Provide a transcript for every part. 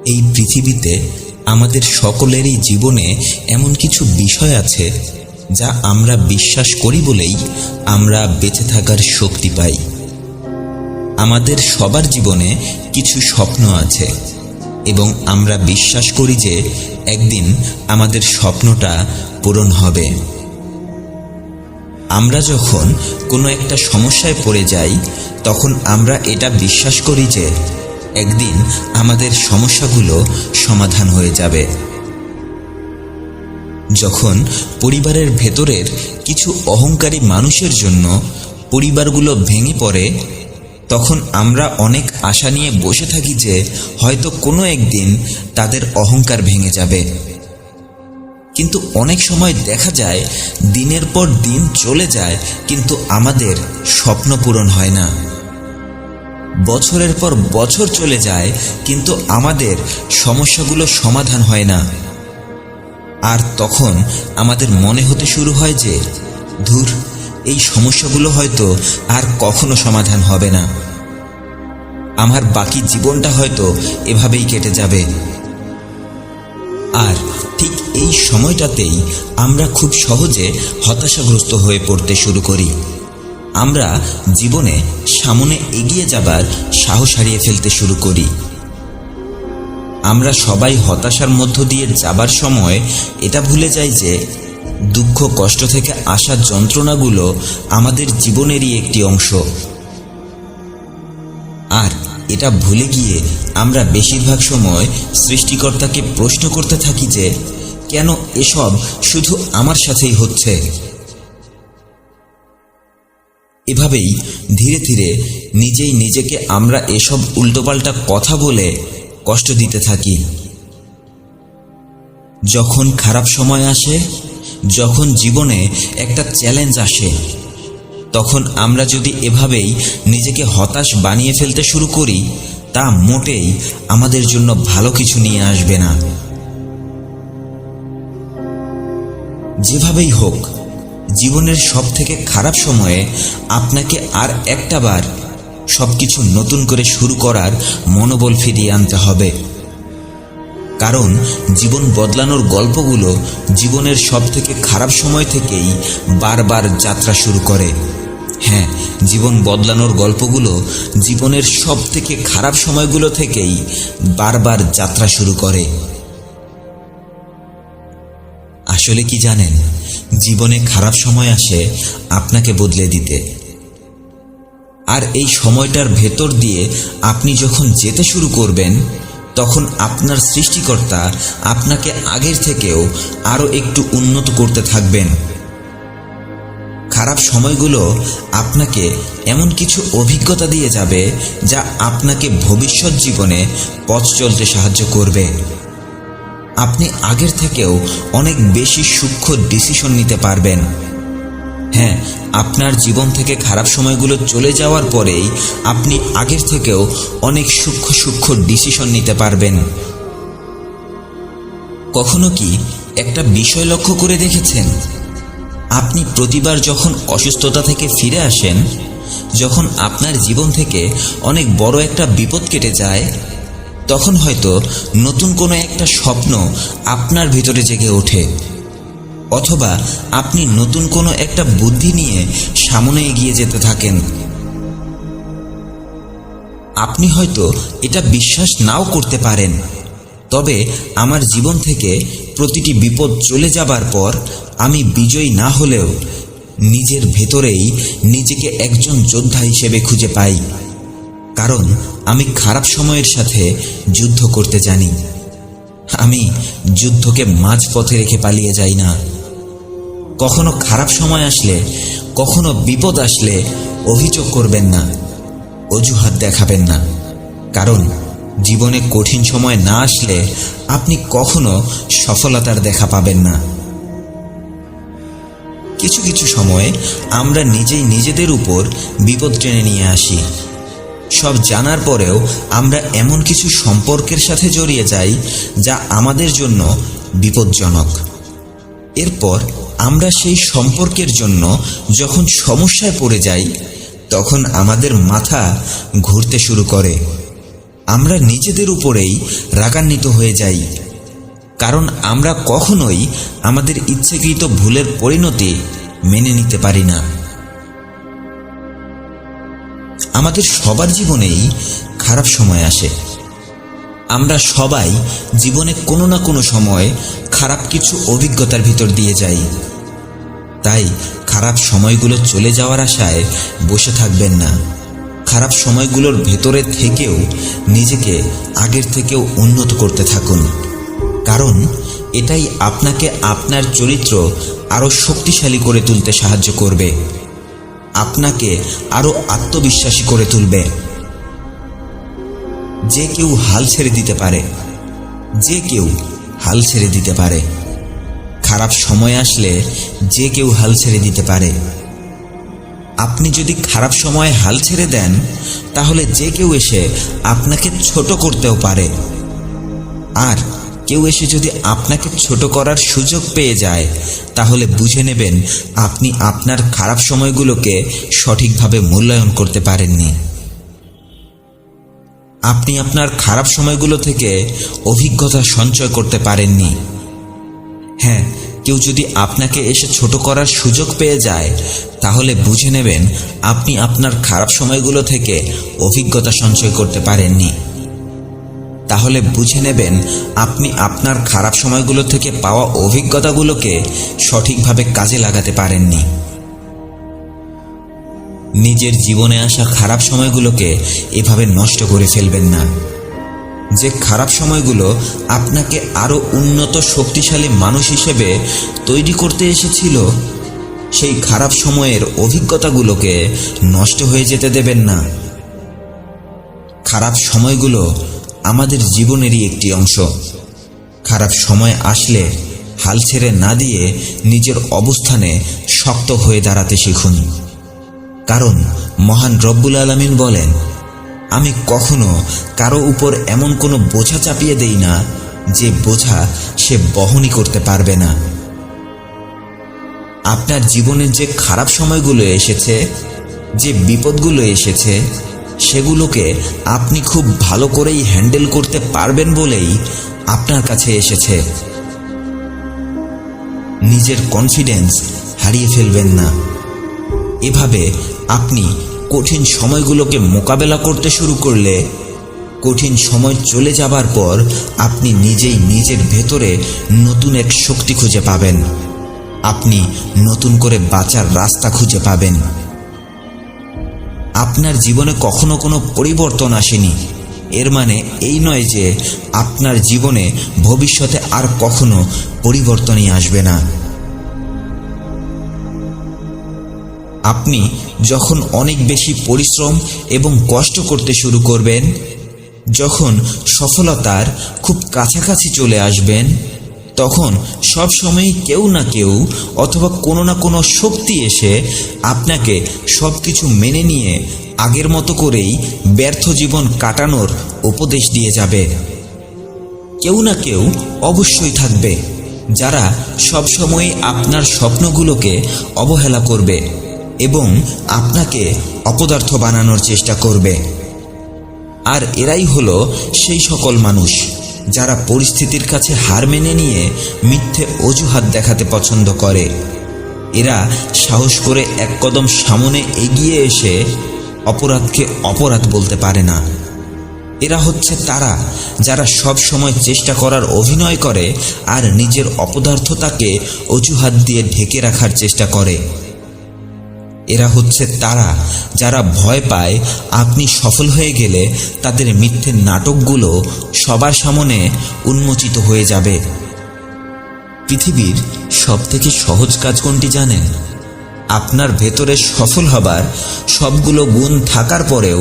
এই পৃথিবীতে আমাদের সকলেরই জীবনে এমন কিছু বিষয় আছে যা আমরা বিশ্বাস করি বলেই আমরা বেঁচে থাকার শক্তি পাই। আমাদের সবার জীবনে কিছু স্বপ্ন আছে এবং আমরা বিশ্বাস করি যে একদিন আমাদের স্বপ্নটা পূরণ হবে। আমরা যখন কোনো একটা সমস্যায় পড়ে যাই তখন আমরা এটা বিশ্বাস করি যে একদিন আমাদের সমস্যাগুলো সমাধান হয়ে যাবে। যখন পরিবারের ভেতরের কিছু অহংকারী মানুষের জন্য পরিবারগুলো ভেঙে পড়ে তখন আমরা অনেক আশা নিয়ে বসে থাকি যে হয়তো কোনো একদিন তাদের অহংকার ভেঙে যাবে। কিন্তু অনেক সময় দেখা যায় দিনের পর দিন চলে যায় কিন্তু আমাদের স্বপ্ন পূরণ হয় না। বছরের পর বছর চলে যায় কিন্তু আমাদের সমস্যাগুলো সমাধান হয় না। আর তখন আমাদের মনে হতে শুরু হয় যে ধুর, এই সমস্যাগুলো হয়তো আর কখনো সমাধান হবে না, আমার বাকি জীবনটা হয়তো এভাবেই কেটে যাবে। আর ঠিক এই সময়টাতেই আমরা খুব সহজে হতাশাগ্রস্ত হয়ে পড়তে শুরু করি। আমরা জীবনে সামনে এগিয়ে যাবার সাহস হারিয়ে ফেলতে শুরু করি। আমরা সবাই হতাশার মধ্য দিয়ে যাবার সময় এটা ভুলে যাই যে দুঃখ কষ্ট থেকে আসা যন্ত্রণাগুলো আমাদের জীবনেরই একটি অংশ। আর এটা ভুলে গিয়ে আমরা বেশিরভাগ সময় সৃষ্টিকর্তাকে প্রশ্ন করতে থাকি যে কেন এসব শুধু আমার সাথেই হচ্ছে। এভাবেই ধীরে ধীরে নিজেই নিজেকে আমরা এসব উল্টোপাল্টা কথা বলে কষ্ট দিতে থাকি। যখন খারাপ সময় আসে, যখন জীবনে একটা চ্যালেঞ্জ আসে, তখন আমরা যদি এভাবেই নিজেকে হতাশ বানিয়ে ফেলতে শুরু করি তা মোটেই আমাদের জন্য ভালো কিছু নিয়ে আসবে না। যেভাবেই হোক, জীবনের সব থেকে খারাপ সময়ে আপনাকে আর একটাবার সবকিছু নতুন করে শুরু করার মনোবল ফিরিয়ে আনতে হবে। কারণ জীবন বদলানোর গল্পগুলো জীবনের সব থেকে খারাপ সময় থেকেই বারবার যাত্রা শুরু করে। হ্যাঁ, জীবন বদলানোর গল্পগুলো জীবনের সব থেকে খারাপ সময়গুলো থেকেই বারবার যাত্রা শুরু করে। আসলে কি জানেন, জীবনে খারাপ সময় আসে আপনাকে বদলে দিতে। আর এই সময়টার ভেতর দিয়ে আপনি যখন যেতে শুরু করবেন তখন আপনার সৃষ্টিকর্তা আপনাকে আগের থেকেও আরও একটু উন্নত করতে থাকবেন। খারাপ সময়গুলো আপনাকে এমন কিছু অভিজ্ঞতা দিয়ে যাবে যা আপনাকে ভবিষ্যৎ জীবনে পথ চলতে সাহায্য করবে। আপনি আগের থেকেও অনেক বেশি সূক্ষ্ম ডিসিশন নিতে পারবেন। হ্যাঁ, আপনার জীবন থেকে খারাপ সময়গুলো চলে যাওয়ার পরেই আপনি আগের থেকেও অনেক সূক্ষ্ম সূক্ষ্ম ডিসিশন নিতে পারবেন। কখনো কি একটা বিষয় লক্ষ্য করে দেখেছেন, আপনি প্রতিবার যখন অসুস্থতা থেকে ফিরে আসেন, যখন আপনার জীবন থেকে অনেক বড় একটা বিপদ কেটে যায়, তখন হয়তো নতুন কোনো একটা স্বপ্ন আপনার ভিতরে জেগে ওঠে, অথবা আপনি নতুন কোনো একটা বুদ্ধি নিয়ে সামনে এগিয়ে যেতে থাকেন। আপনি হয়তো এটা বিশ্বাস নাও করতে পারেন, তবে আমার জীবন থেকে প্রতিটি বিপদ চলে যাবার পর আমি বিজয়ী না হলেও নিজের ভেতরেই নিজেকে একজন যোদ্ধা হিসেবে খুঁজে পাই। কারণ আমি খারাপ সময়ের সাথে যুদ্ধ করতে জানি। আমি যুদ্ধকে মাঝপথে রেখে পালিয়ে যাই না। কখনো খারাপ সময় আসলে, কখনো বিপদ আসলে অভিযোগ করবেন না, অজুহাত দেখাবেন না। কারণ জীবনে কঠিন সময় না আসলে আপনি কখনো সফলতার দেখা পাবেন না। কিছু কিছু সময়ে আমরা নিজেই নিজেদের উপর বিপদ টেনে নিয়ে আসি। সব জানার পরেও আমরা এমন কিছু সম্পর্কের সাথে জড়িয়ে যাই যা আমাদের জন্য বিপজ্জনক। এরপর আমরা সেই সম্পর্কের জন্য যখন সমস্যায় পড়ে যাই তখন আমাদের মাথা ঘুরতে শুরু করে। আমরা নিজেদের উপরেই রাগান্বিত হয়ে যাই, কারণ আমরা কখনোই আমাদের ইচ্ছাকৃত ভুলের পরিণতি মেনে নিতে পারি না। আমাদের সবার জীবনেই খারাপ সময় আসে। আমরা সবাই জীবনে কোনো না কোনো সময় খারাপ কিছু অভিজ্ঞতার ভিতর দিয়ে যাই। তাই খারাপ সময়গুলো চলে যাওয়ার আশায় বসে থাকবেন না। খারাপ সময়গুলোর ভেতরে থেকেও নিজেকে আগের থেকেও উন্নত করতে থাকুন, কারণ এটাই আপনাকে আপনার চরিত্র আরও শক্তিশালী করে তুলতে সাহায্য করবে, আপনাকে আরও আত্মবিশ্বাসী করে তুলবে। যে কেউ হাল ছেড়ে দিতে পারে, যে কেউ হাল ছেড়ে দিতে পারে। খারাপ সময় আসলে যে কেউ হাল ছেড়ে দিতে পারে। আপনি যদি খারাপ সময়ে হাল ছেড়ে দেন, তাহলে যে কেউ এসে আপনাকে ছোট করতেও পারে। আর কেউ এসে যদি আপনাকে ছোট করার সুযোগ পেয়ে যায়, তাহলে বুঝে নেবেন আপনি আপনার খারাপ সময়গুলোকে সঠিকভাবে মূল্যায়ন করতে পারেননি। আপনি আপনার খারাপ সময়গুলো থেকে অভিজ্ঞতা সঞ্চয় করতে পারেননি। হ্যাঁ, কেউ যদি আপনাকে এসে ছোট করার সুযোগ পেয়ে যায়, তাহলে বুঝে নেবেন আপনি আপনার খারাপ সময়গুলো থেকে অভিজ্ঞতা সঞ্চয় করতে পারেননি। তাহলে বুঝে নেবেন আপনি আপনার খারাপ সময়গুলো থেকে পাওয়া অভিজ্ঞতাগুলোকে সঠিকভাবে কাজে লাগাতে পারেননি। নিজের জীবনে আসা খারাপ সময়গুলোকে এভাবে নষ্ট করে ফেলবেন না। যে খারাপ সময়গুলো আপনাকে আরও উন্নত শক্তিশালী মানুষ হিসেবে তৈরি করতে এসেছিল, সেই খারাপ সময়ের অভিজ্ঞতাগুলোকে নষ্ট হয়ে যেতে দেবেন না। খারাপ সময়গুলো আমাদের জীবনেরই একটি অংশ। খারাপ সময় আসলে হাল ছেড়ে না দিয়ে নিজের অবস্থানে শক্ত হয়ে দাঁড়াতে শিখুন, কারণ মহান রব্বুল আলামিন বলেন, আমি কখনো কারো উপর এমন কোনো বোঝা চাপিয়ে দেই না যে বোঝা সে বহনই করতে পারবে না। আপনার জীবনের যে খারাপ সময়গুলো এসেছে, যে বিপদগুলো এসেছে, সেগুলোকে আপনি খুব ভালো করেই হ্যান্ডেল করতে পারবেন বলেই আপনার কাছে এসেছে। নিজের কনফিডেন্স হারিয়ে ফেলবেন না। এভাবে আপনি কঠিন সময়গুলোকে মোকাবেলা করতে শুরু করলে, কঠিন সময় চলে যাবার পর আপনি নিজেই নিজের ভেতরে নতুন এক শক্তি খুঁজে পাবেন। আপনি নতুন করে বাঁচার রাস্তা খুঁজে পাবেন। আপনার জীবনে কখনো কোনো পরিবর্তন আসেনি, এর মানে এই নয় যে আপনার জীবনে ভবিষ্যতে আর কখনো পরিবর্তনই আসবে না। আপনি যখন অনেক বেশি পরিশ্রম এবং কষ্ট করতে শুরু করবেন, যখন সফলতার খুব কাছাকাছি চলে আসবেন, তখন সব সময় কেউ না কেউ অথবা কোনো না কোনো শক্তি এসে আপনাকে সব কিছু মেনে নিয়ে আগের মতো করেই ব্যর্থ জীবন কাটানোর উপদেশ দিয়ে যাবে। কেউ না কেউ অবশ্যই থাকবে যারা সবসময় আপনার স্বপ্নগুলোকে অবহেলা করবে এবং আপনাকে অপদার্থ বানানোর চেষ্টা করবে। আর এরাই হলো সেই সকল মানুষ যারা পরিস্থিতির কাছে হার মেনে নিয়ে মিথ্যে অজুহাত দেখাতে পছন্দ করে। এরা সাহস করে এক কদম সামনে এগিয়ে এসে অপরাধকে অপরাধ বলতে পারে না। এরা হচ্ছে তারা যারা সব সময় চেষ্টা করার অভিনয় করে আর নিজের অপদার্থতাকে অজুহাত দিয়ে ঢেকে রাখার চেষ্টা করে। এরা হচ্ছে তারা যারা ভয় পায় আপনি সফল হয়ে গেলে তাদের মিথ্যে নাটকগুলো সবার সামনে উন্মোচিত হয়ে যাবে। পৃথিবীর সবথেকে সহজ কাজ কোনটি জানেন? আপনার ভেতরে সফল হবার সবগুলো গুণ থাকার পরেও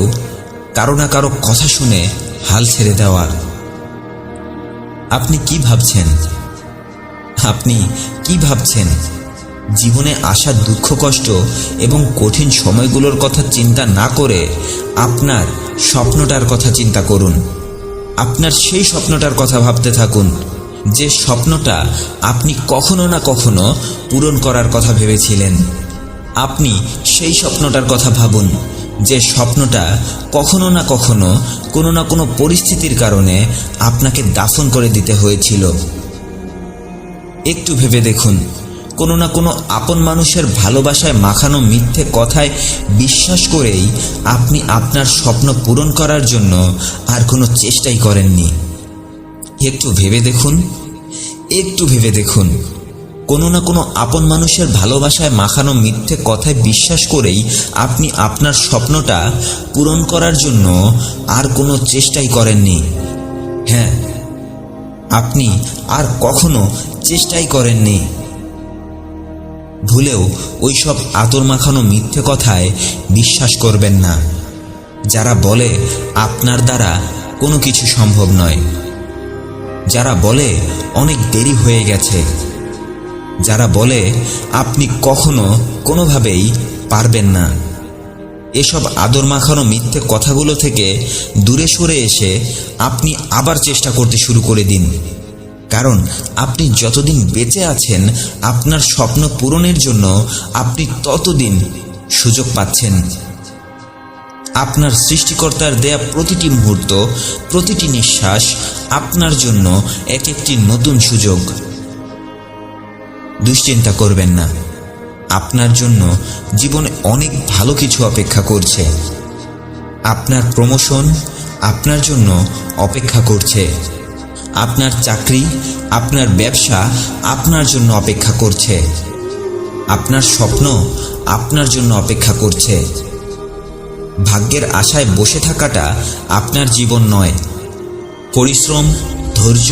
কারো না কারো কথা শুনে হাল ছেড়ে দেওয়া। আপনি কি ভাবছেন? আপনি কি ভাবছেন? জীবনে আসা দুঃখ কষ্ট এবং কঠিন সময়গুলোর কথা চিন্তা না করে আপনার স্বপ্নটার কথা চিন্তা করুন। আপনার সেই স্বপ্নটার কথা ভাবতে থাকুন, যে স্বপ্নটা আপনি কখনো না কখনো পূরণ করার কথা ভেবেছিলেন। আপনি সেই স্বপ্নটার কথা ভাবুন যে স্বপ্নটা কখনো না কখনো কোনো না কোনো পরিস্থিতির কারণে আপনাকে দাফন করে দিতে হয়েছিল। একটু ভেবে দেখুন, কোনো না কোনো আপন মানুষের ভালোবাসায় মাখানো মিথ্যে কথায় বিশ্বাস করেই আপনি আপনার স্বপ্ন পূরণ করার জন্য আর কোনো চেষ্টাই করেননি। একটু ভেবে দেখুন, কোনো না কোনো আপন মানুষের ভালোবাসায় মাখানো মিথ্যে কথায় বিশ্বাস করেই আপনি আপনার স্বপ্নটা পূরণ করার জন্য আর কোনো চেষ্টাই করেননি। হ্যাঁ, আপনি আর কখনো চেষ্টাই করেননি। ভুলেও ওইসব আতর মাখানো মিথ্যে কথায় বিশ্বাস করবেন না, যারা বলে আপনার দ্বারা কোনো কিছু সম্ভব নয়, যারা বলে অনেক দেরি হয়ে গেছে, যারা বলে আপনি কখনো কোনোভাবেই পারবেন না। এসব আদর মাখানো মিথ্যে কথাগুলো থেকে দূরে সরে এসে আপনি আবার চেষ্টা করতে শুরু করে দিন, কারণ আপনি যতদিন বেঁচে আছেন আপনার স্বপ্ন পূরণের জন্য আপনি ততদিন সুযোগ পাচ্ছেন। আপনার সৃষ্টিকর্তার দেয়া প্রতিটি মুহূর্ত, প্রতিটি নিঃশ্বাস আপনার জন্য এক একটি নতুন সুযোগ। দুশ্চিন্তা করবেন না, আপনার জন্য জীবনে অনেক ভালো কিছু অপেক্ষা করছে। আপনার প্রমোশন আপনার জন্য অপেক্ষা করছে, আপনার চাকরি, আপনার ব্যবসা আপনার জন্য অপেক্ষা করছে, আপনার স্বপ্ন আপনার জন্য অপেক্ষা করছে। ভাগ্যের আশায় বসে থাকাটা আপনার জীবন নয়। পরিশ্রম, ধৈর্য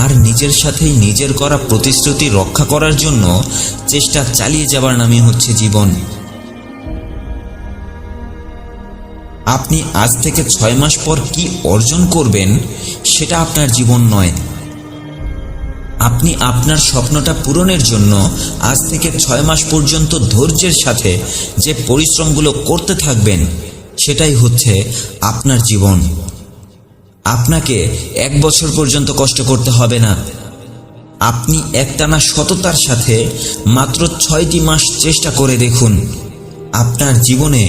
আর নিজের সাথেই নিজের করা প্রতিশ্রুতি রক্ষা করার জন্য চেষ্টা চালিয়ে যাবার নামই হচ্ছে জীবন। আপনি আজ থেকে 6 মাস পর কি অর্জন করবেন সেটা আপনার জীবন নয়। আপনি আপনার স্বপ্নটা পূরণের জন্য আজ থেকে 6 মাস পর্যন্ত ধৈর্যের সাথে যে পরিশ্রমগুলো করতে থাকবেন সেটাই হচ্ছে আপনার জীবন। আপনাকে 1 বছর পর্যন্ত কষ্ট করতে হবে না। আপনি একটানা সততার সাথে মাত্র 6টি মাস চেষ্টা করে দেখুন, আপনার জীবনে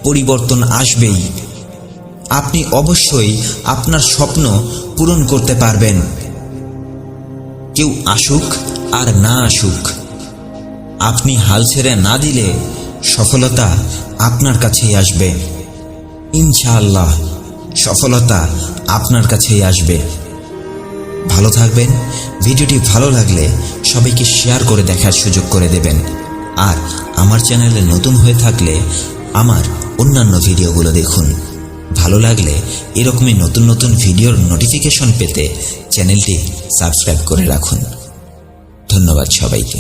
পরিবর্তন আসবেই। আপনি অবশ্যই আপনার স্বপ্ন পূরণ করতে পারবেন। কেউ আসুক আর না আসুক, আপনি হাল ছেড়ে না দিলে সফলতা আপনার কাছেই আসবে। ইনশাআল্লাহ সফলতা আপনার কাছেই আসবে। ভালো থাকবেন। ভিডিওটি ভালো লাগলে সবাইকে শেয়ার করে দেখার সুযোগ করে দেবেন। আর আমার চ্যানেলে নতুন হয়ে থাকলে আমার অন্যান্য ভিডিওগুলো দেখুন। ভালো লাগলে এরকমই নতুন নতুন ভিডিওর নোটিফিকেশন পেতে চ্যানেলটি সাবস্ক্রাইব করে রাখুন। ধন্যবাদ সবাইকে।